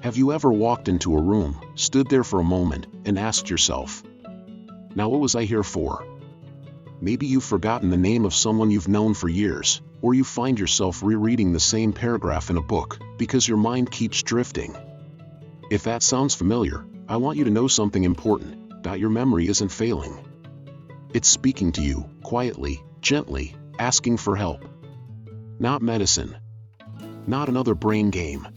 Have you ever walked into a room, stood there for a moment, and asked yourself, "Now what was I here for?" Maybe you've forgotten the name of someone you've known for years, or you find yourself rereading the same paragraph in a book, because your mind keeps drifting. If that sounds familiar, I want you to know something important, that your memory isn't failing. It's speaking to you, quietly, gently, asking for help. Not medicine. Not another brain game.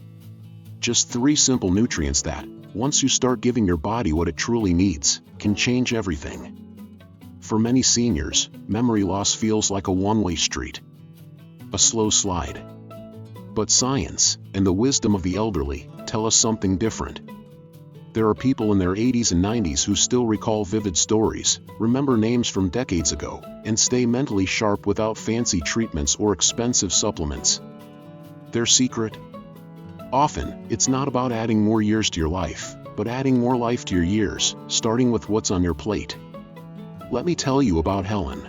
Just 3 simple nutrients that, once you start giving your body what it truly needs, can change everything. For many seniors, memory loss feels like a one-way street. A slow slide. But science, and the wisdom of the elderly, tell us something different. There are people in their 80s and 90s who still recall vivid stories, remember names from decades ago, and stay mentally sharp without fancy treatments or expensive supplements. Their secret? Often, it's not about adding more years to your life, but adding more life to your years, starting with what's on your plate. Let me tell you about Helen.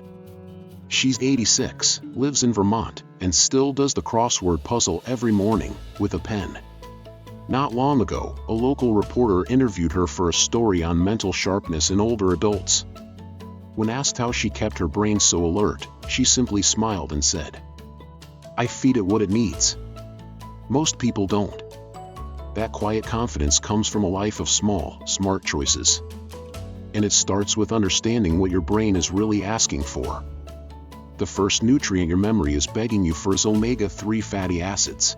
She's 86, lives in Vermont, and still does the crossword puzzle every morning, with a pen. Not long ago, a local reporter interviewed her for a story on mental sharpness in older adults. When asked how she kept her brain so alert, she simply smiled and said, "I feed it what it needs." Most people don't. That quiet confidence comes from a life of small, smart choices. And it starts with understanding what your brain is really asking for. The first nutrient your memory is begging you for is omega-3 fatty acids.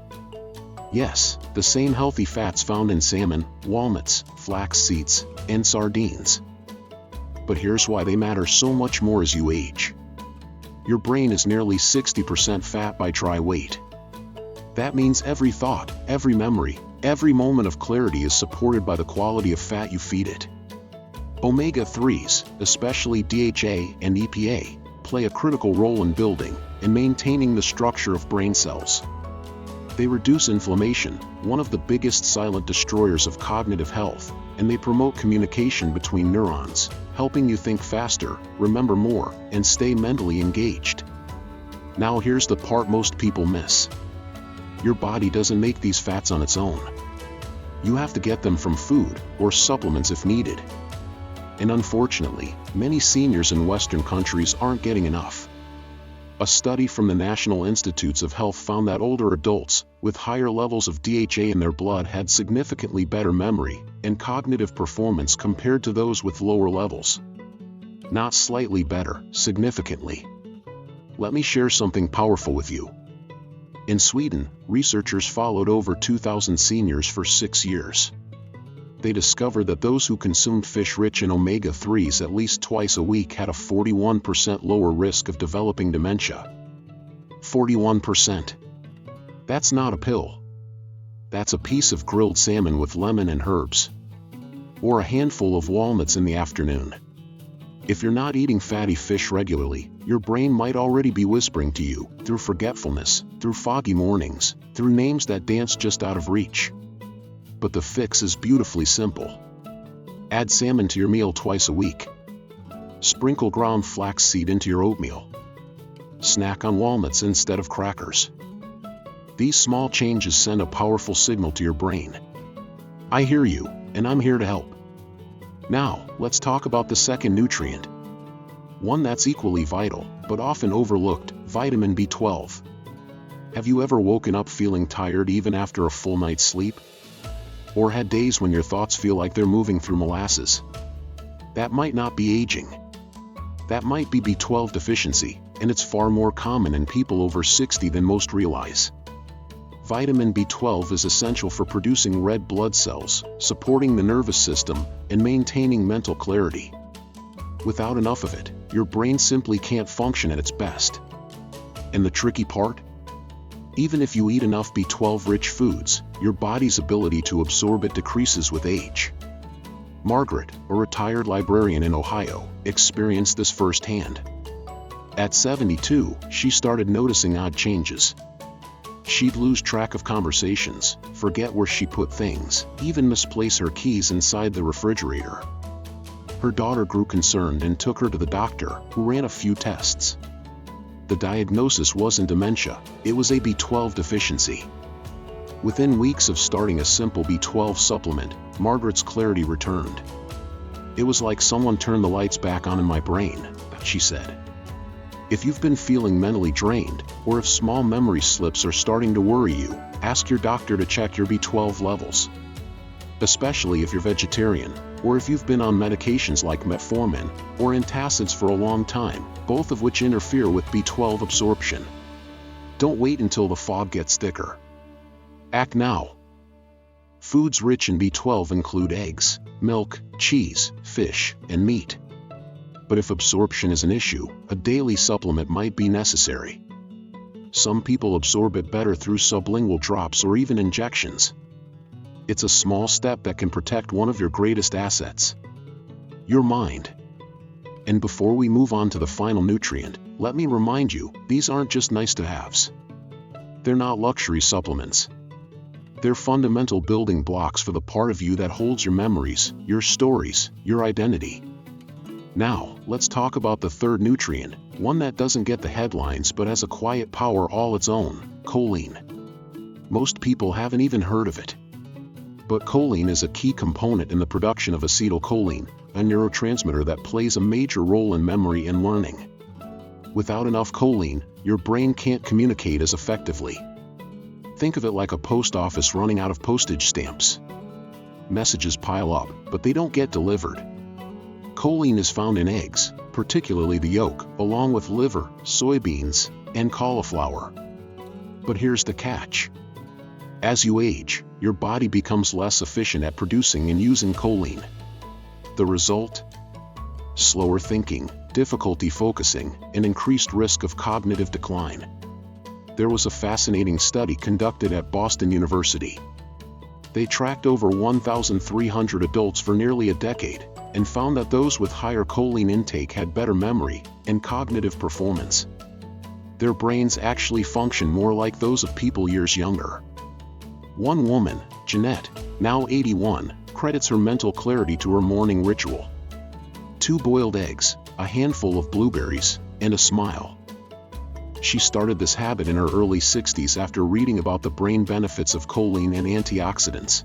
Yes, the same healthy fats found in salmon, walnuts, flax seeds, and sardines. But here's why they matter so much more as you age. Your brain is nearly 60% fat by dry weight. That means every thought, every memory, every moment of clarity is supported by the quality of fat you feed it. Omega-3s, especially DHA and EPA, play a critical role in building and maintaining the structure of brain cells. They reduce inflammation, one of the biggest silent destroyers of cognitive health, and they promote communication between neurons, helping you think faster, remember more, and stay mentally engaged. Now here's the part most people miss. Your body doesn't make these fats on its own. You have to get them from food, or supplements if needed. And unfortunately, many seniors in Western countries aren't getting enough. A study from the National Institutes of Health found that older adults, with higher levels of DHA in their blood had significantly better memory and cognitive performance compared to those with lower levels. Not slightly better, significantly. Let me share something powerful with you. In Sweden, researchers followed over 2,000 seniors for 6 years. They discovered that those who consumed fish rich in omega-3s at least twice a week had a 41% lower risk of developing dementia. 41%. That's not a pill. That's a piece of grilled salmon with lemon and herbs. Or a handful of walnuts in the afternoon. If you're not eating fatty fish regularly, your brain might already be whispering to you, through forgetfulness, through foggy mornings, through names that dance just out of reach. But the fix is beautifully simple. Add salmon to your meal twice a week. Sprinkle ground flaxseed into your oatmeal. Snack on walnuts instead of crackers. These small changes send a powerful signal to your brain. I hear you, and I'm here to help. Now, let's talk about the second nutrient. One that's equally vital, but often overlooked, vitamin B12. Have you ever woken up feeling tired even after a full night's sleep? Or had days when your thoughts feel like they're moving through molasses? That might not be aging. That might be B12 deficiency, and it's far more common in people over 60 than most realize. Vitamin B12 is essential for producing red blood cells, supporting the nervous system, and maintaining mental clarity. Without enough of it, your brain simply can't function at its best. And the tricky part? Even if you eat enough B12-rich foods, your body's ability to absorb it decreases with age. Margaret, a retired librarian in Ohio, experienced this firsthand. At 72, she started noticing odd changes. She'd lose track of conversations, forget where she put things, even misplace her keys inside the refrigerator. Her daughter grew concerned and took her to the doctor, who ran a few tests. The diagnosis wasn't dementia, it was a B12 deficiency. Within weeks of starting a simple B12 supplement, Margaret's clarity returned. "It was like someone turned the lights back on in my brain," she said. If you've been feeling mentally drained, or if small memory slips are starting to worry you, ask your doctor to check your B12 levels. Especially if you're vegetarian, or if you've been on medications like metformin or antacids for a long time, both of which interfere with B12 absorption. Don't wait until the fog gets thicker. Act now. Foods rich in B12 include eggs, milk, cheese, fish, and meat. But if absorption is an issue, a daily supplement might be necessary. Some people absorb it better through sublingual drops or even injections. It's a small step that can protect one of your greatest assets, your mind. And before we move on to the final nutrient, let me remind you, these aren't just nice-to-haves. They're not luxury supplements. They're fundamental building blocks for the part of you that holds your memories, your stories, your identity. Now, let's talk about the third nutrient, one that doesn't get the headlines but has a quiet power all its own: choline. Most people haven't even heard of it. But choline is a key component in the production of acetylcholine, a neurotransmitter that plays a major role in memory and learning. Without enough choline, your brain can't communicate as effectively. Think of it like a post office running out of postage stamps. Messages pile up, but they don't get delivered. Choline is found in eggs, particularly the yolk, along with liver, soybeans, and cauliflower. But here's the catch. As you age, your body becomes less efficient at producing and using choline. The result? Slower thinking, difficulty focusing, and increased risk of cognitive decline. There was a fascinating study conducted at Boston University. They tracked over 1,300 adults for nearly a decade, and found that those with higher choline intake had better memory and cognitive performance. Their brains actually function more like those of people years younger. One woman, Jeanette, now 81, credits her mental clarity to her morning ritual: 2 boiled eggs, a handful of blueberries, and a smile. She started this habit in her early 60s after reading about the brain benefits of choline and antioxidants.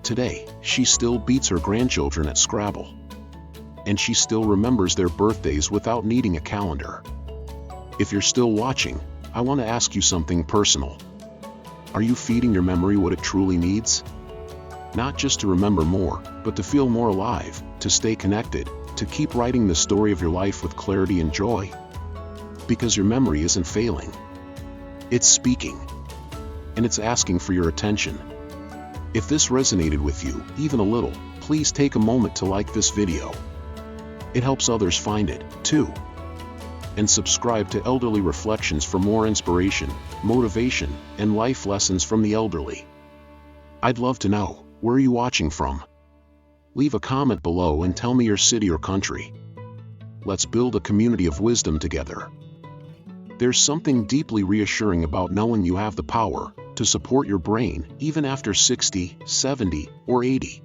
Today, she still beats her grandchildren at Scrabble. And she still remembers their birthdays without needing a calendar. If you're still watching, I want to ask you something personal. Are you feeding your memory what it truly needs? Not just to remember more, but to feel more alive, to stay connected, to keep writing the story of your life with clarity and joy? Because your memory isn't failing. It's speaking. And it's asking for your attention. If this resonated with you, even a little, please take a moment to like this video. It helps others find it, too. And subscribe to Elderly Reflections for more inspiration, motivation, and life lessons from the elderly. I'd love to know, where are you watching from? Leave a comment below and tell me your city or country. Let's build a community of wisdom together. There's something deeply reassuring about knowing you have the power to support your brain even after 60, 70, or 80.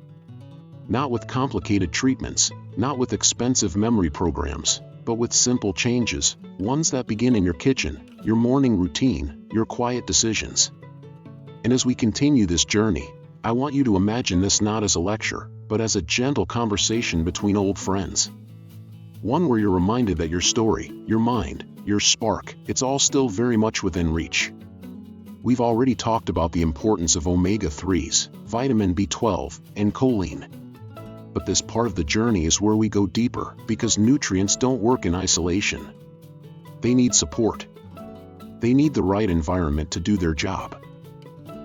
Not with complicated treatments, not with expensive memory programs, but with simple changes, ones that begin in your kitchen, your morning routine, your quiet decisions. And as we continue this journey, I want you to imagine this not as a lecture, but as a gentle conversation between old friends. One where you're reminded that your story, your mind, your spark, it's all still very much within reach. We've already talked about the importance of omega-3s, vitamin B12, and choline. But this part of the journey is where we go deeper, because nutrients don't work in isolation. They need support. They need the right environment to do their job.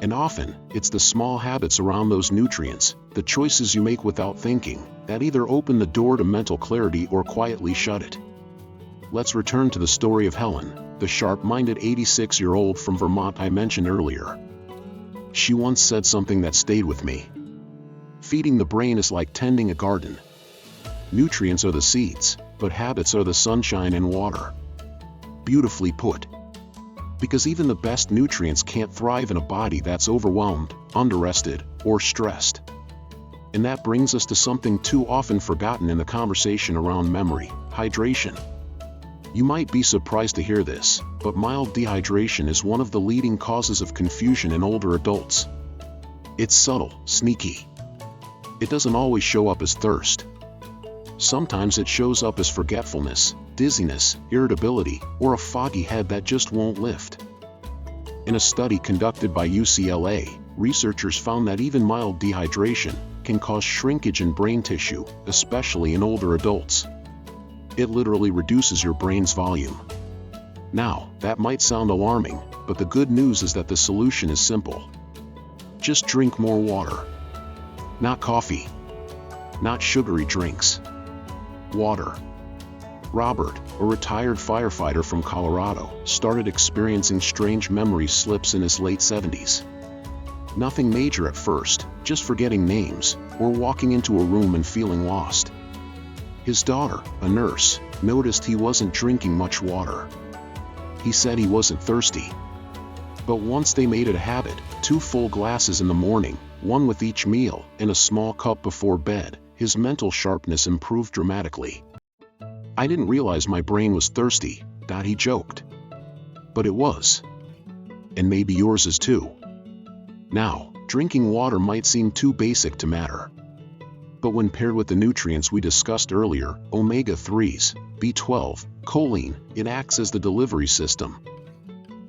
And often, it's the small habits around those nutrients, the choices you make without thinking, that either open the door to mental clarity or quietly shut it. Let's return to the story of Helen, the sharp-minded 86-year-old from Vermont I mentioned earlier. She once said something that stayed with me. Feeding the brain is like tending a garden. Nutrients are the seeds, but habits are the sunshine and water. Beautifully put. Because even the best nutrients can't thrive in a body that's overwhelmed, underrested, or stressed. And that brings us to something too often forgotten in the conversation around memory: hydration. You might be surprised to hear this, but mild dehydration is one of the leading causes of confusion in older adults. It's subtle, sneaky. It doesn't always show up as thirst. Sometimes it shows up as forgetfulness, dizziness, irritability, or a foggy head that just won't lift. In a study conducted by UCLA, researchers found that even mild dehydration can cause shrinkage in brain tissue, especially in older adults. It literally reduces your brain's volume. Now, that might sound alarming, but the good news is that the solution is simple. Just drink more water. Not coffee. Not sugary drinks. Water. Robert, a retired firefighter from Colorado, started experiencing strange memory slips in his late 70s. Nothing major at first, just forgetting names, or walking into a room and feeling lost. His daughter, a nurse, noticed he wasn't drinking much water. He said he wasn't thirsty. But once they made it a habit, 2 full glasses in the morning, 1 with each meal, and a small cup before bed, his mental sharpness improved dramatically. I didn't realize my brain was thirsty, he joked. But it was. And maybe yours is too. Now, drinking water might seem too basic to matter. But when paired with the nutrients we discussed earlier, omega-3s, B12, choline, it acts as the delivery system.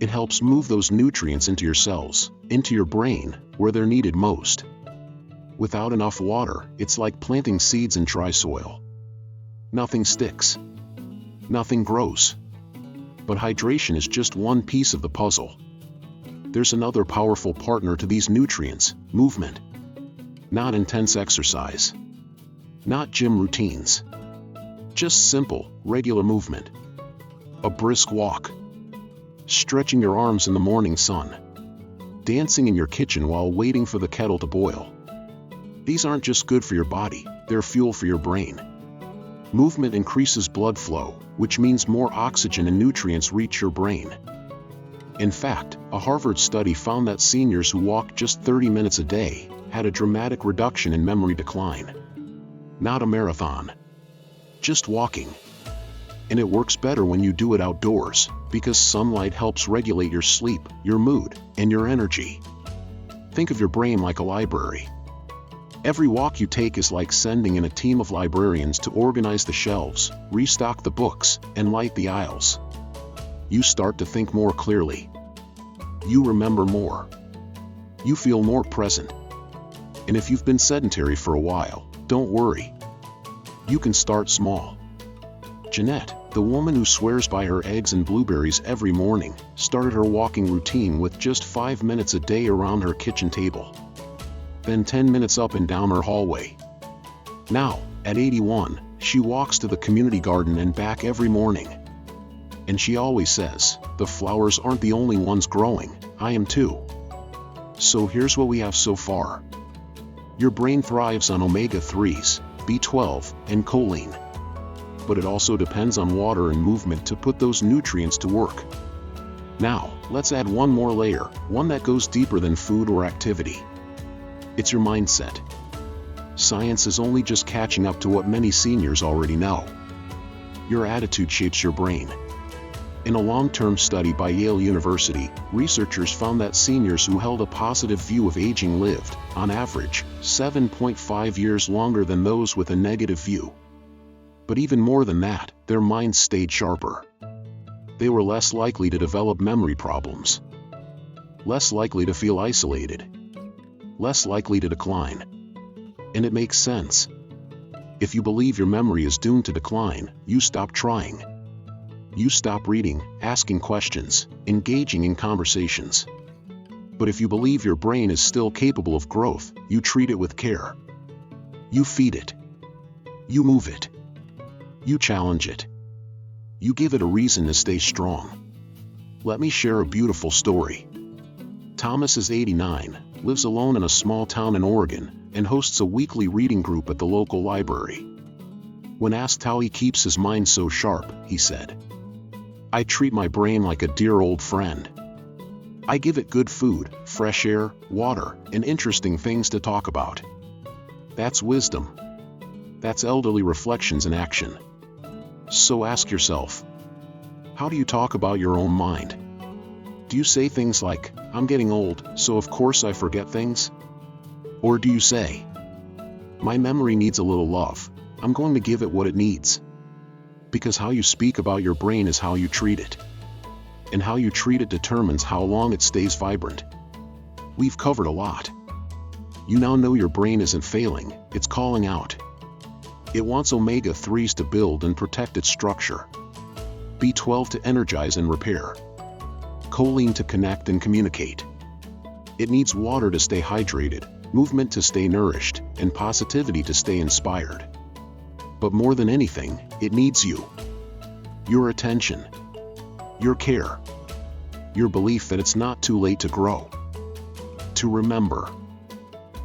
It helps move those nutrients into your cells, into your brain, where they're needed most. Without enough water, it's like planting seeds in dry soil. Nothing sticks. Nothing grows. But hydration is just one piece of the puzzle. There's another powerful partner to these nutrients: movement. Not intense exercise. Not gym routines. Just simple, regular movement. A brisk walk. Stretching your arms in the morning sun. Dancing in your kitchen while waiting for the kettle to boil. These aren't just good for your body, they're fuel for your brain. Movement increases blood flow, which means more oxygen and nutrients reach your brain. In fact, a Harvard study found that seniors who walked just 30 minutes a day had a dramatic reduction in memory decline. Not a marathon. Just walking. And it works better when you do it outdoors, because sunlight helps regulate your sleep, your mood, and your energy. Think of your brain like a library. Every walk you take is like sending in a team of librarians to organize the shelves, restock the books, and light the aisles. You start to think more clearly. You remember more. You feel more present. And if you've been sedentary for a while, don't worry. You can start small. Jeanette, the woman who swears by her eggs and blueberries every morning, started her walking routine with just 5 minutes a day around her kitchen table. Then 10 minutes up and down her hallway. Now, at 81, she walks to the community garden and back every morning. And she always says, the flowers aren't the only ones growing, I am too. So here's what we have so far. Your brain thrives on omega-3s, B12, and choline. But it also depends on water and movement to put those nutrients to work. Now, let's add one more layer, one that goes deeper than food or activity. It's your mindset. Science is only just catching up to what many seniors already know. Your attitude shapes your brain. In a long-term study by Yale University, researchers found that seniors who held a positive view of aging lived, on average, 7.5 years longer than those with a negative view. But even more than that, their minds stayed sharper. They were less likely to develop memory problems. Less likely to feel isolated. Less likely to decline. And it makes sense. If you believe your memory is doomed to decline, you stop trying. You stop reading, asking questions, engaging in conversations. But if you believe your brain is still capable of growth, you treat it with care. You feed it. You move it. You challenge it. You give it a reason to stay strong. Let me share a beautiful story. Thomas is 89, lives alone in a small town in Oregon, and hosts a weekly reading group at the local library. When asked how he keeps his mind so sharp, he said, "I treat my brain like a dear old friend. I give it good food, fresh air, water, and interesting things to talk about." That's wisdom. That's elderly reflections in action. So ask yourself, How do you talk about your own mind? Do you say things like, "I'm getting old, so of course I forget things"? Or do you say, "My memory needs a little love, I'm going to give it what it needs"? Because how you speak about your brain is how you treat it. And how you treat it determines how long it stays vibrant. We've covered a lot. You now know your brain isn't failing, it's calling out. It wants omega-3s to build and protect its structure, B12 to energize and repair, choline to connect and communicate. It needs water to stay hydrated, movement to stay nourished, and positivity to stay inspired. But more than anything, it needs you. Your attention, your care, your belief that it's not too late to grow, to remember,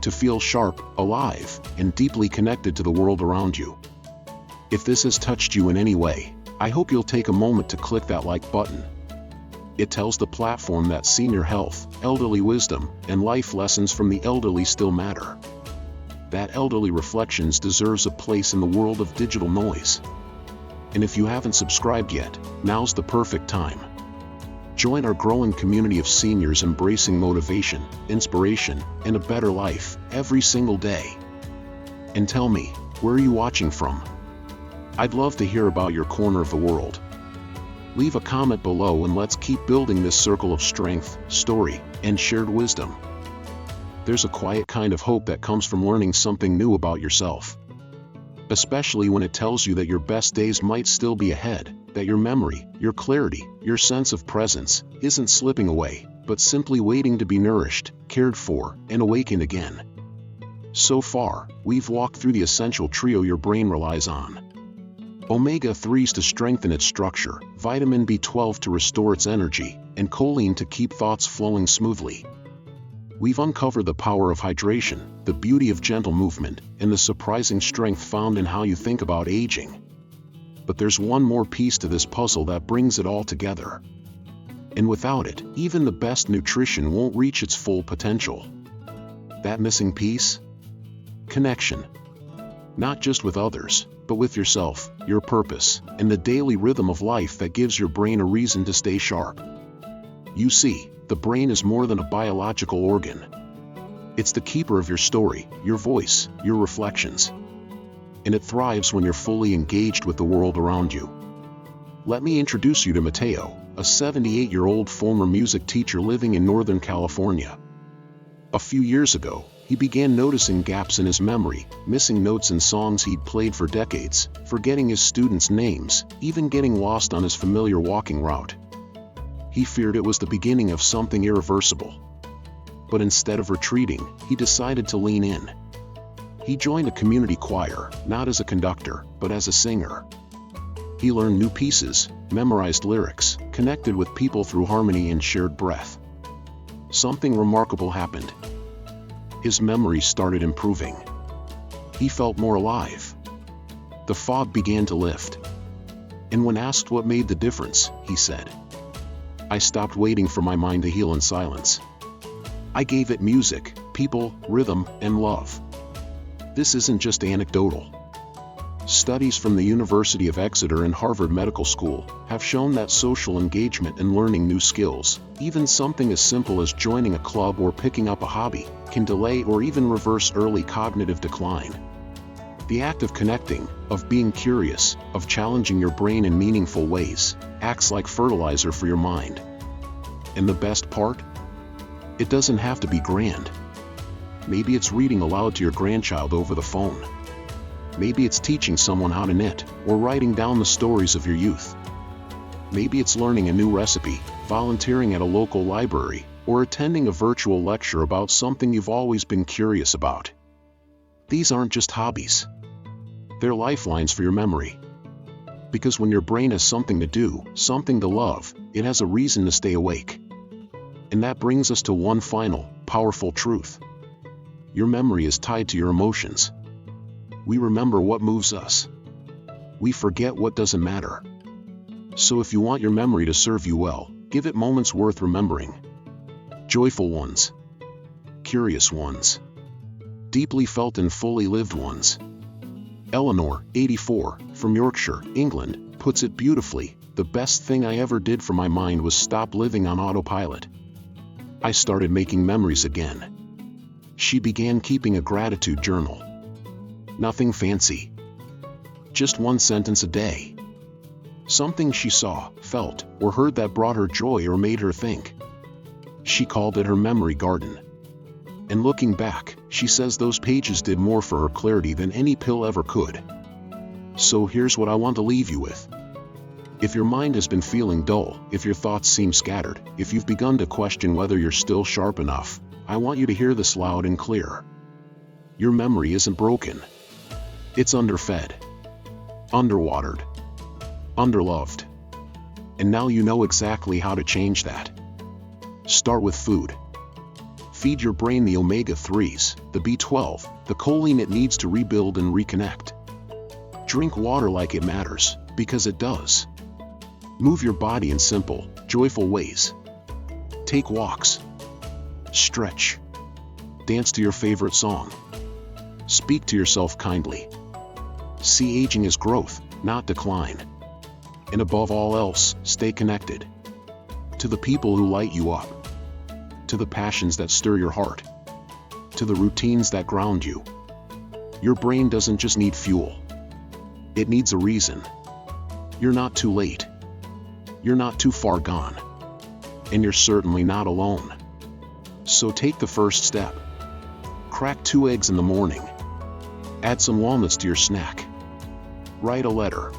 to feel sharp, alive, and deeply connected to the world around you. If this has touched you in any way, I hope you'll take a moment to click that like button. It tells the platform that senior health, elderly wisdom, and life lessons from the elderly still matter. That elderly reflections deserves a place in the world of digital noise. And if you haven't subscribed yet, now's the perfect time. Join our growing community of seniors embracing motivation, inspiration, and a better life every single day. And tell me, where are you watching from? I'd love to hear about your corner of the world. Leave a comment below and let's keep building this circle of strength, story, and shared wisdom. There's a quiet kind of hope that comes from learning something new about yourself. Especially when it tells you that your best days might still be ahead, that your memory, your clarity, your sense of presence, isn't slipping away, but simply waiting to be nourished, cared for, and awakened again. So far, we've walked through the essential trio your brain relies on. Omega-3s to strengthen its structure, vitamin B12 to restore its energy, and choline to keep thoughts flowing smoothly. We've uncovered the power of hydration, the beauty of gentle movement, and the surprising strength found in how you think about aging. But there's one more piece to this puzzle that brings it all together. And without it, even the best nutrition won't reach its full potential. That missing piece? Connection. Not just with others, but with yourself, your purpose, and the daily rhythm of life that gives your brain a reason to stay sharp. You see, the brain is more than a biological organ. It's the keeper of your story, your voice, your reflections. And it thrives when you're fully engaged with the world around you. Let me introduce you to Mateo, a 78-year-old former music teacher living in Northern California. A few years ago, he began noticing gaps in his memory, missing notes in songs he'd played for decades, forgetting his students' names, even getting lost on his familiar walking route. He feared it was the beginning of something irreversible. But instead of retreating, he decided to lean in. He joined a community choir, not as a conductor, but as a singer. He learned new pieces, memorized lyrics, connected with people through harmony and shared breath. Something remarkable happened. His memory started improving. He felt more alive. The fog began to lift. And when asked what made the difference, he said, "I stopped waiting for my mind to heal in silence. I gave it music, people, rhythm, and love." This isn't just anecdotal. Studies from the University of Exeter and Harvard Medical School have shown that social engagement and learning new skills, even something as simple as joining a club or picking up a hobby, can delay or even reverse early cognitive decline. The act of connecting, of being curious, of challenging your brain in meaningful ways, acts like fertilizer for your mind. And the best part? It doesn't have to be grand. Maybe it's reading aloud to your grandchild over the phone. Maybe it's teaching someone how to knit, or writing down the stories of your youth. Maybe it's learning a new recipe, volunteering at a local library, or attending a virtual lecture about something you've always been curious about. These aren't just hobbies. They're lifelines for your memory. Because when your brain has something to do, something to love, it has a reason to stay awake. And that brings us to one final, powerful truth. Your memory is tied to your emotions. We remember what moves us. We forget what doesn't matter. So if you want your memory to serve you well, give it moments worth remembering. Joyful ones. Curious ones. Deeply felt and fully lived ones. Eleanor, 84, from Yorkshire, England, puts it beautifully, the best thing I ever did for my mind was stop living on autopilot. I started making memories again. She began keeping a gratitude journal. Nothing fancy. Just one sentence a day. Something she saw, felt, or heard that brought her joy or made her think. She called it her memory garden. And looking back, she says those pages did more for her clarity than any pill ever could. So here's what I want to leave you with. If your mind has been feeling dull, if your thoughts seem scattered, if you've begun to question whether you're still sharp enough, I want you to hear this loud and clear. Your memory isn't broken. It's underfed, underwatered, underloved. And now you know exactly how to change that. Start with food. Feed your brain the omega-3s, the B12, the choline it needs to rebuild and reconnect. Drink water like it matters, because it does. Move your body in simple, joyful ways. Take walks. Stretch. Dance to your favorite song. Speak to yourself kindly. See aging as growth, not decline. And above all else, stay connected. To the people who light you up. To the passions that stir your heart. To the routines that ground you. Your brain doesn't just need fuel. It needs a reason. You're not too late. You're not too far gone. And you're certainly not alone. So take the first step. Crack 2 eggs in the morning. Add some walnuts to your snack. Write a letter.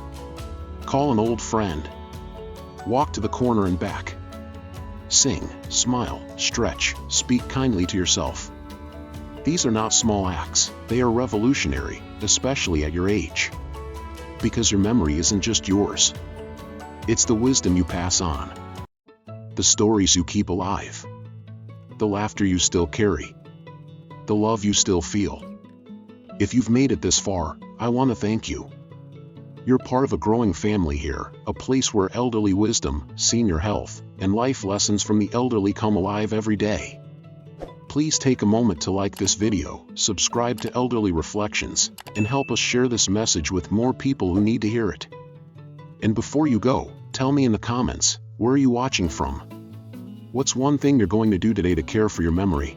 Call an old friend. Walk to the corner and back. Sing, smile, stretch, speak kindly to yourself. These are not small acts, they are revolutionary, especially at your age. Because your memory isn't just yours. It's the wisdom you pass on. The stories you keep alive. The laughter you still carry. The love you still feel. If you've made it this far, I want to thank you. You're part of a growing family here, a place where elderly wisdom, senior health, and life lessons from the elderly come alive every day. Please take a moment to like this video, subscribe to Elderly Reflections, and help us share this message with more people who need to hear it. And before you go, tell me in the comments, where are you watching from? What's one thing you're going to do today to care for your memory?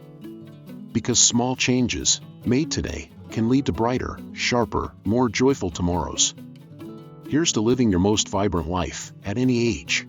Because small changes, made today, can lead to brighter, sharper, more joyful tomorrows. Here's to living your most vibrant life, at any age.